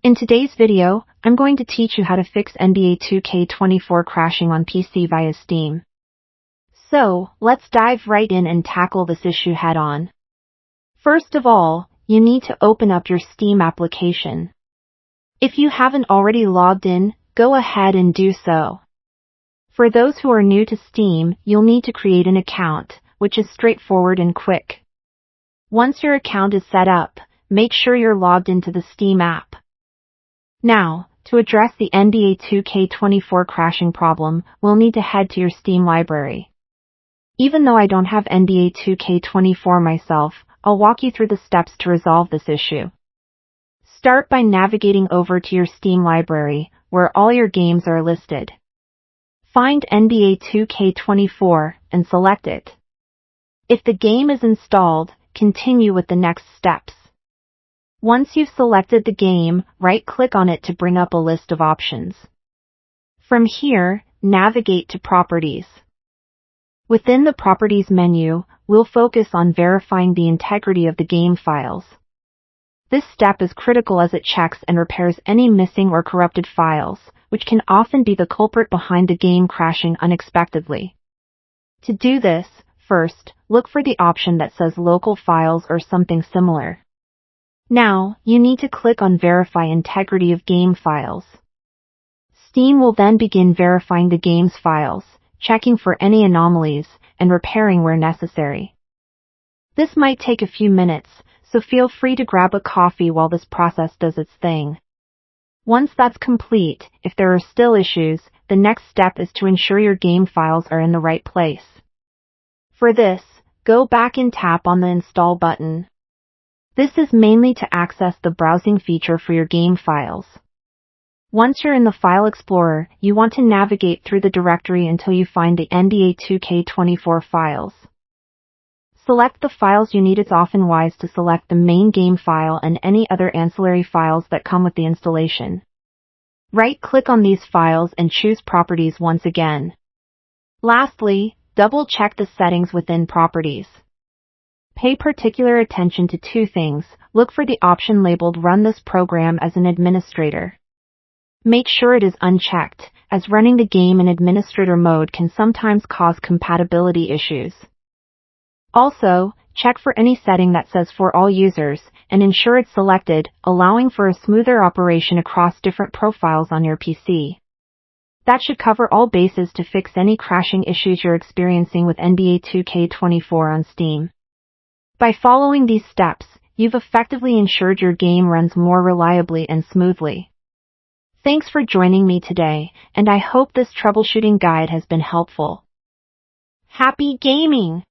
In today's video, I'm going to teach you how to fix NBA 2K24 crashing on PC via Steam. So, let's dive right in and tackle this issue head-on. First of all, you need to open up your Steam application. If you haven't already logged in, go ahead and do so. For those who are new to Steam, you'll need to create an account, which is straightforward and quick. Once your account is set up, make sure you're logged into the Steam app. Now, to address the NBA 2K24 crashing problem, we'll need to head to your Steam library. Even though I don't have NBA 2K24 myself, I'll walk you through the steps to resolve this issue. Start by navigating over to your Steam library, where all your games are listed. Find NBA 2K24 and select it. If the game is installed, continue with the next steps. Once you've selected the game, right-click on it to bring up a list of options. From here, navigate to Properties. Within the Properties menu, we'll focus on verifying the integrity of the game files. This step is critical as it checks and repairs any missing or corrupted files, which can often be the culprit behind the game crashing unexpectedly. To do this, first, look for the option that says Local Files or something similar. Now, you need to click on Verify Integrity of Game Files. Steam will then begin verifying the game's files, checking for any anomalies, and repairing where necessary. This might take a few minutes, so feel free to grab a coffee while this process does its thing. Once that's complete, if there are still issues, the next step is to ensure your game files are in the right place. For this, go back and tap on the Install button. This is mainly to access the browsing feature for your game files. Once you're in the File Explorer, you want to navigate through the directory until you find the NBA 2K24 files. Select the files you need. It's often wise to select the main game file and any other ancillary files that come with the installation. Right-click on these files and choose Properties once again. Lastly, double-check the settings within Properties. Pay particular attention to two things. Look for the option labeled Run this program as an administrator. Make sure it is unchecked, as running the game in administrator mode can sometimes cause compatibility issues. Also, check for any setting that says For all users, and ensure it's selected, allowing for a smoother operation across different profiles on your PC. That should cover all bases to fix any crashing issues you're experiencing with NBA 2K24 on Steam. By following these steps, you've effectively ensured your game runs more reliably and smoothly. Thanks for joining me today, and I hope this troubleshooting guide has been helpful. Happy gaming!